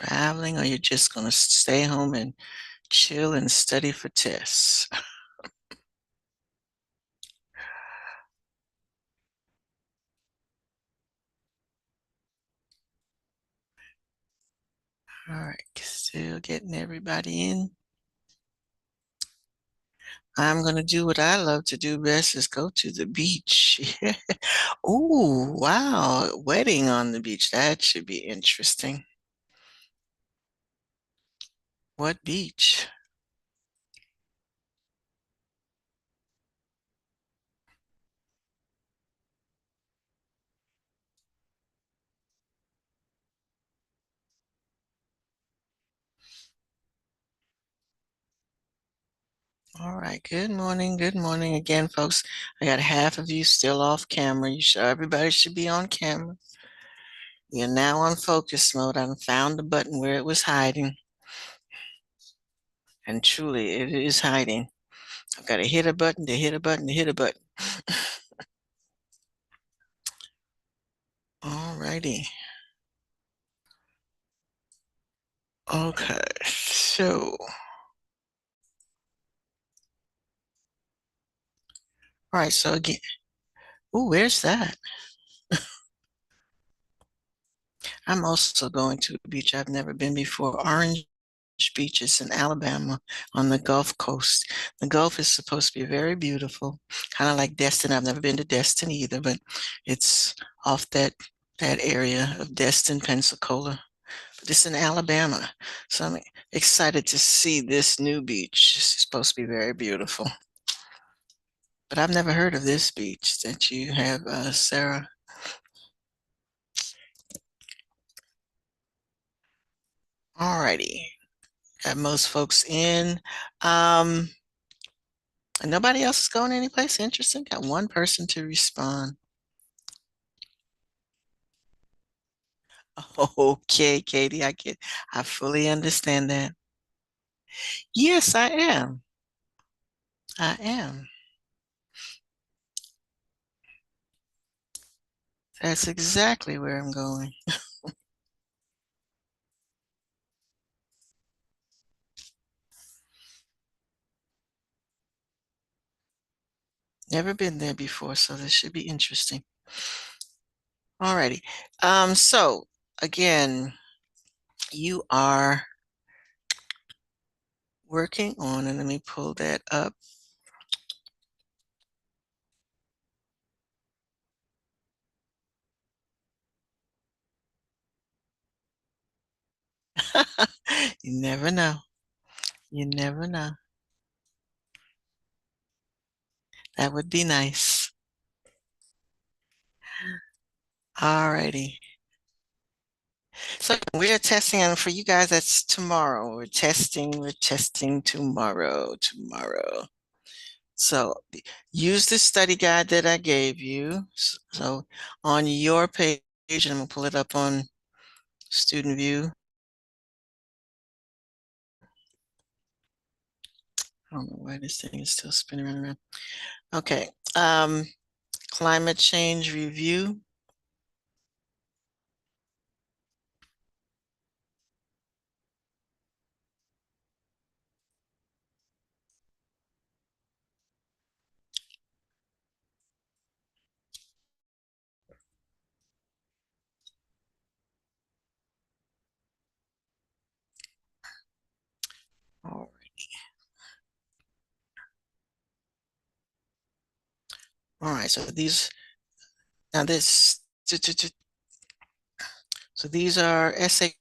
traveling, or you're just going to stay home and chill and study for tests? All right, still getting everybody in. I'm going to do what I love to do best is go to the beach. Oh, wow. Wedding on the beach. That should be interesting. What beach? All right. Good morning. Good morning again, folks. I got half of you still off camera. You sure everybody should be on camera? You're now on focus mode. I found the button where it was hiding. And truly, it is hiding. I've got to hit a button to hit a button to hit a button. All righty. Okay. So, all right. So again, oh, where's that? I'm also going to a beach I've never been before. Orange beaches in Alabama on the Gulf Coast. The Gulf is supposed to be very beautiful, kind of like Destin. I've never been to Destin either, but it's off that area of Destin, Pensacola. But it's in Alabama. So I'm excited to see this new beach. It's supposed to be very beautiful. But I've never heard of this beach that you have, Sarah. All righty. Got most folks in. Um, and nobody else is going anyplace interesting. Got one person to respond. Okay, Katie, I fully understand that. Yes, I am. I am. That's exactly where I'm going. Never been there before, so this should be interesting. Alrighty. So again, you are working on, and let me pull that up. You never know. You never know. That would be nice. Alrighty. So we're testing, and for you guys, that's tomorrow. We're testing tomorrow. So use the study guide that I gave you. So on your page, and I'm gonna pull it up on Student View. I don't know why this thing is still spinning around. Okay. Climate change review. All right. So these now this so these are essay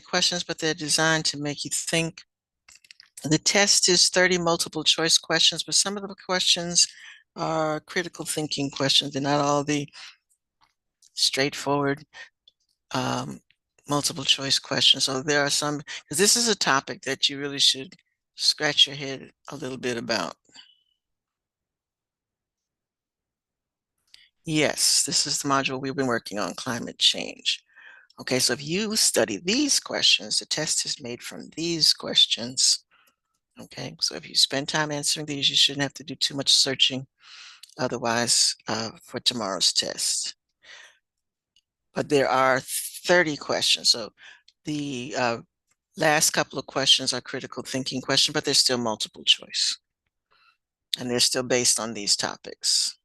questions, but they're designed to make you think. The test is 30 multiple choice questions, but some of the questions are critical thinking questions. They're not all the straightforward multiple choice questions. So there are some, because this is a topic that you really should scratch your head a little bit about. Yes, this is the module we've been working on, climate change. Okay, so if you study these questions, the test is made from these questions. Okay, so if you spend time answering these, you shouldn't have to do too much searching otherwise for tomorrow's test. But there are 30 questions. So the last couple of questions are critical thinking questions, but they're still multiple choice. And they're still based on these topics.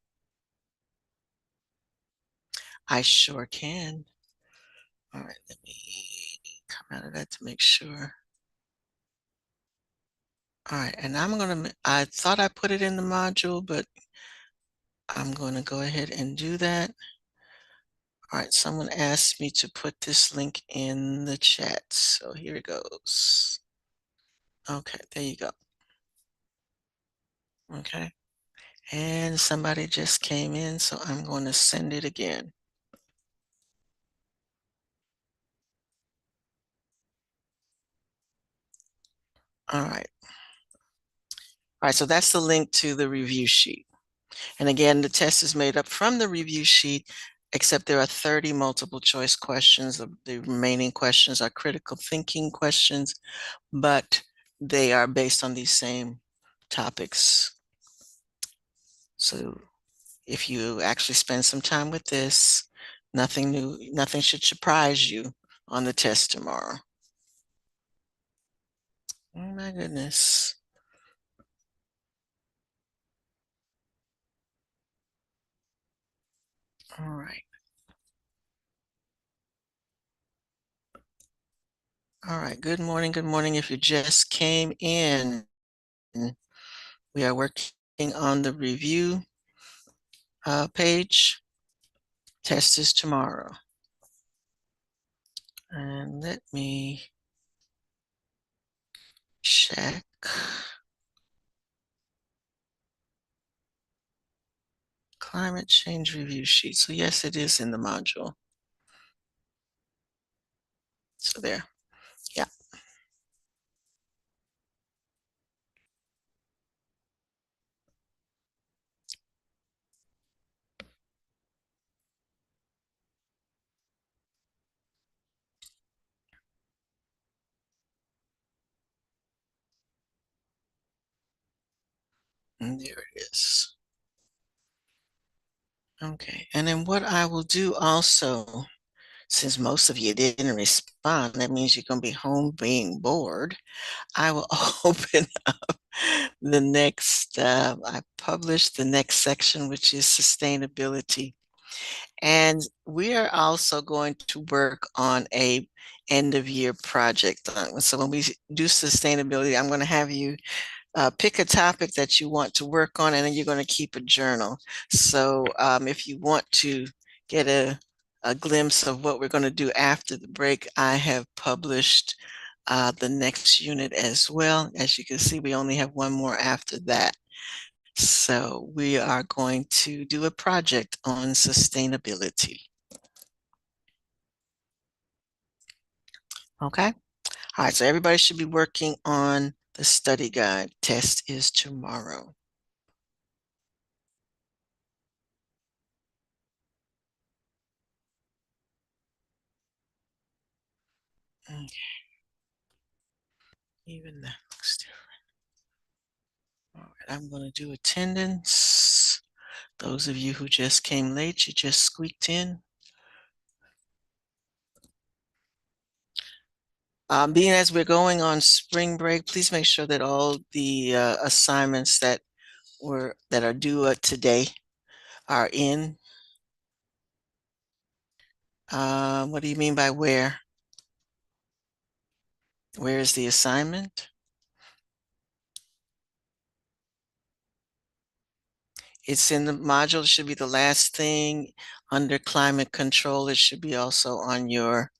I sure can. All right, let me come out of that to make sure. All right, and I thought I put it in the module, but I'm going to go ahead and do that. All right, someone asked me to put this link in the chat, so here it goes. Okay, there you go. Okay, and somebody just came in, so I'm going to send it again. All right. All right, so that's the link to the review sheet. And again, the test is made up from the review sheet, except there are 30 multiple choice questions. The remaining questions are critical thinking questions, but they are based on these same topics. So if you actually spend some time with this, nothing new, nothing should surprise you on the test tomorrow. Oh my goodness. All right. All right. Good morning. Good morning. If you just came in, we are working on the review page. Test is tomorrow. And let me check. Climate change review sheet. So yes, it is in the module. So there. Yeah. And there it is. Okay. And then what I will do also, since most of you didn't respond, that means you're going to be home being bored. I will open up the next, I published the next section, which is sustainability. And we are also going to work on a end of year project. So when we do sustainability, I'm going to have you pick a topic that you want to work on, and then you're going to keep a journal. So if you want to get a glimpse of what we're going to do after the break, I have published the next unit as well. As you can see, we only have one more after that. So we are going to do a project on sustainability. Okay. All right. So everybody should be working on the study guide. Test is tomorrow. Okay. Even that looks different. All right. I'm going to do attendance. Those of you who just came late, you just squeaked in. Being as we're going on spring break, please make sure that all the assignments that are due today are in. What do you mean by where? Where is the assignment? It's in the module. It should be the last thing under climate control. It should be also on your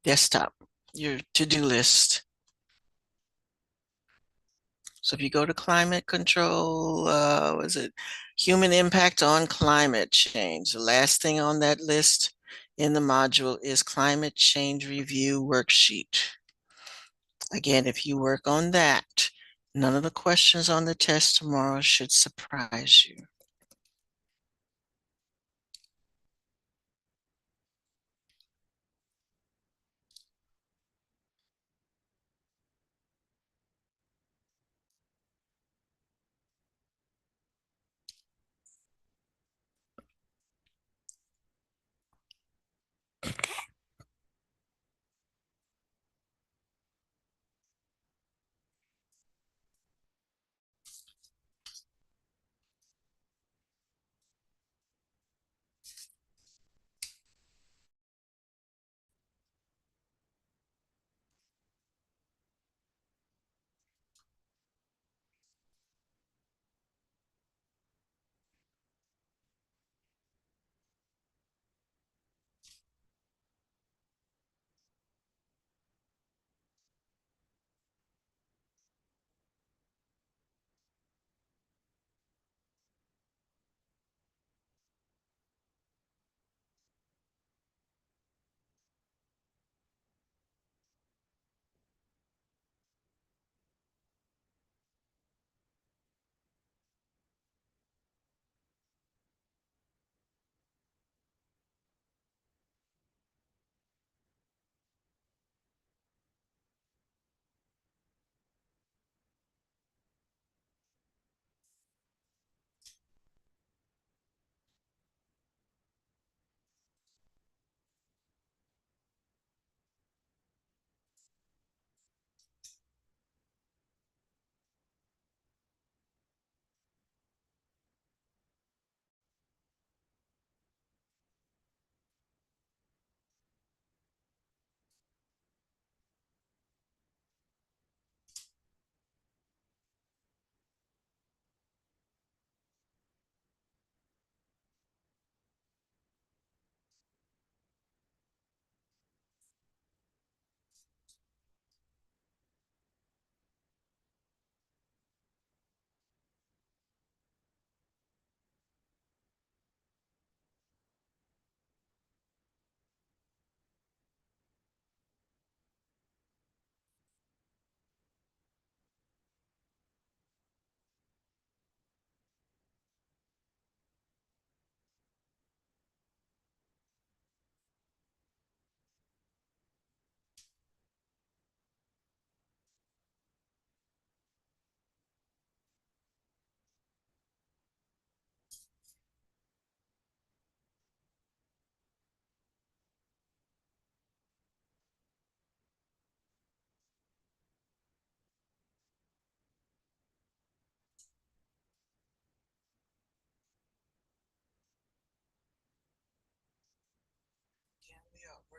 desktop, your to-do list. So if you go to climate control, was it human impact on climate change? The last thing on that list in the module is climate change review worksheet. Again, if you work on that, none of the questions on the test tomorrow should surprise you.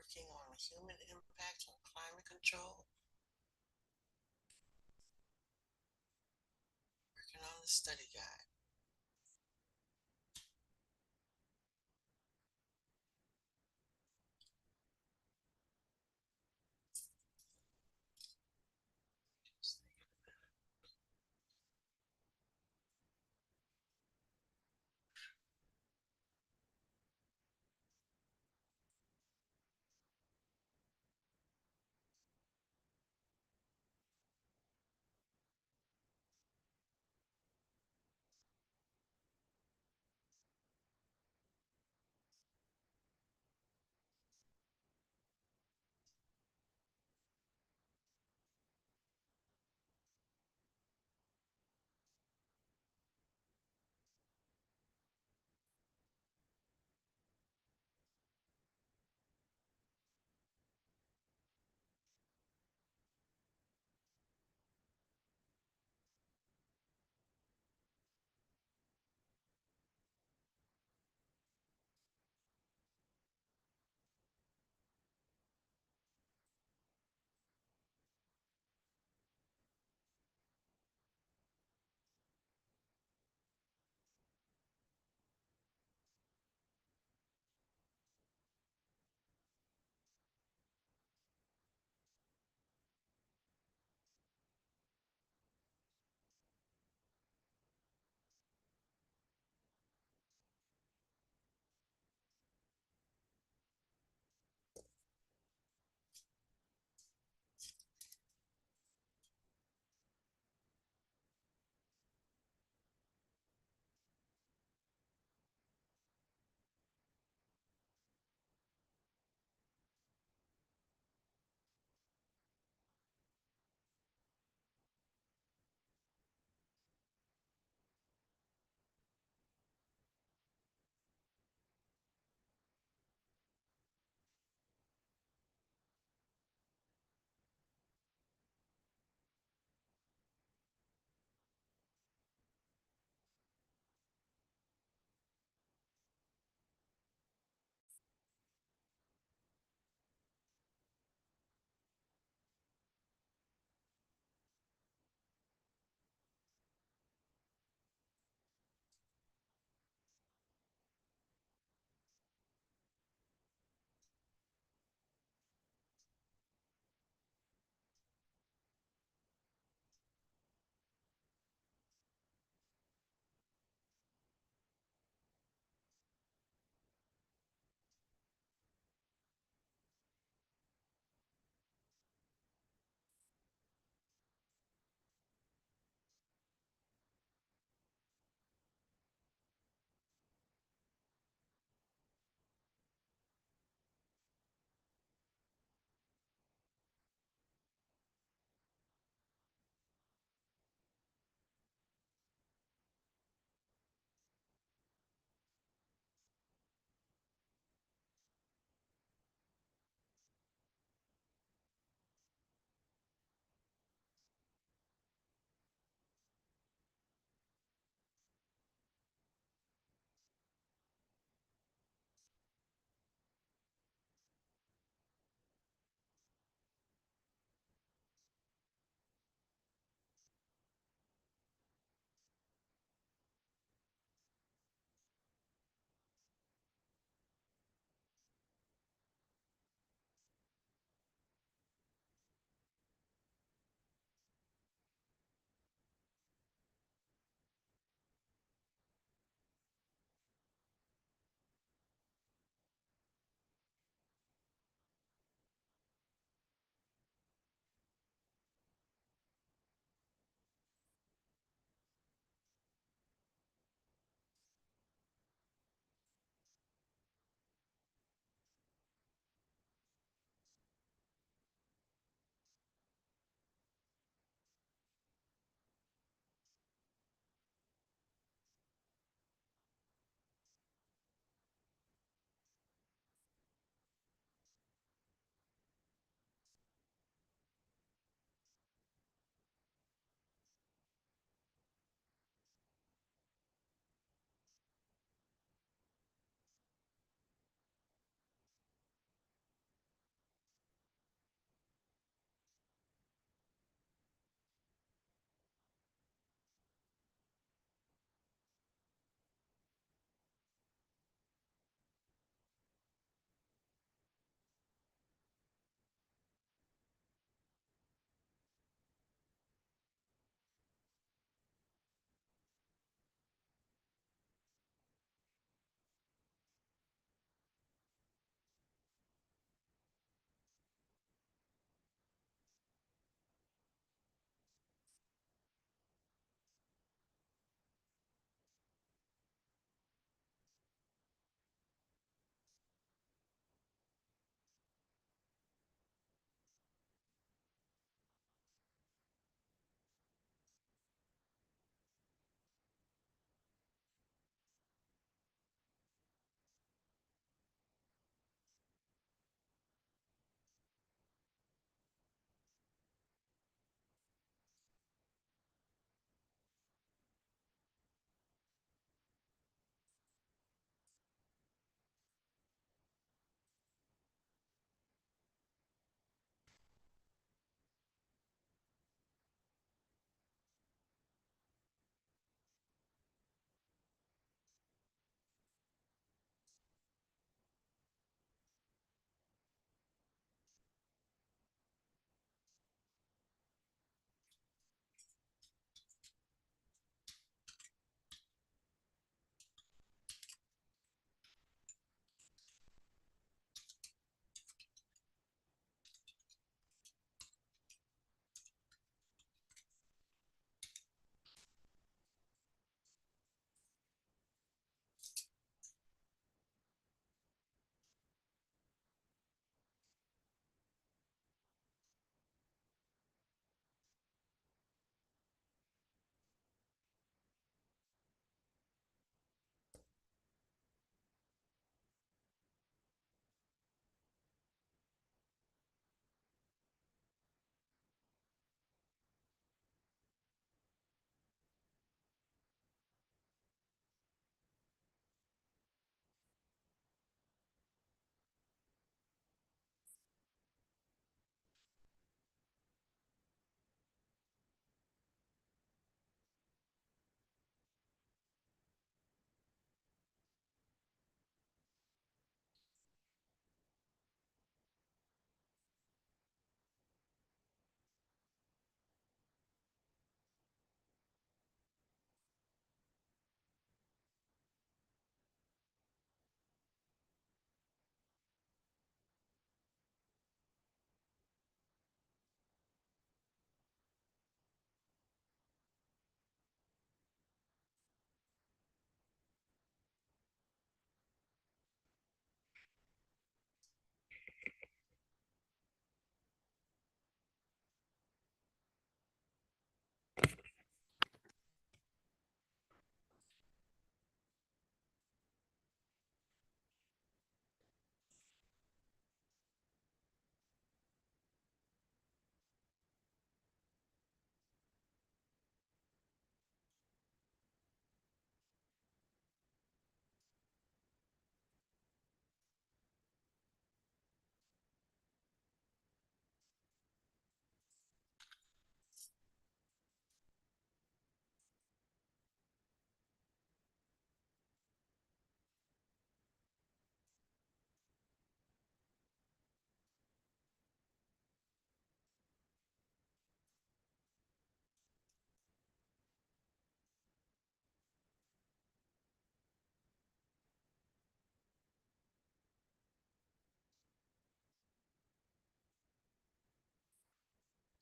working on human impact on climate control, working on the study guide.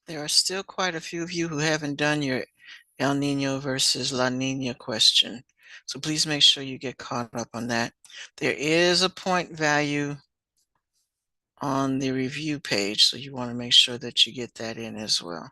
There are still quite a few of you who haven't done your El Nino versus La Nina question. So please make sure you get caught up on that. There is a point value on the review page, so you want to make sure that you get that in as well.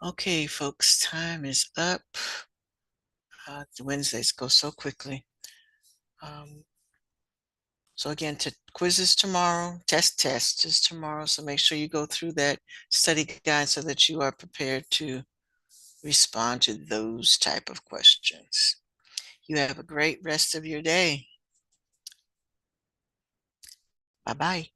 Okay, folks, time is up. The Wednesdays go so quickly. Um, so again, quizzes tomorrow, test is tomorrow. So make sure you go through that study guide so that you are prepared to respond to those type of questions. You have a great rest of your day. Bye-bye.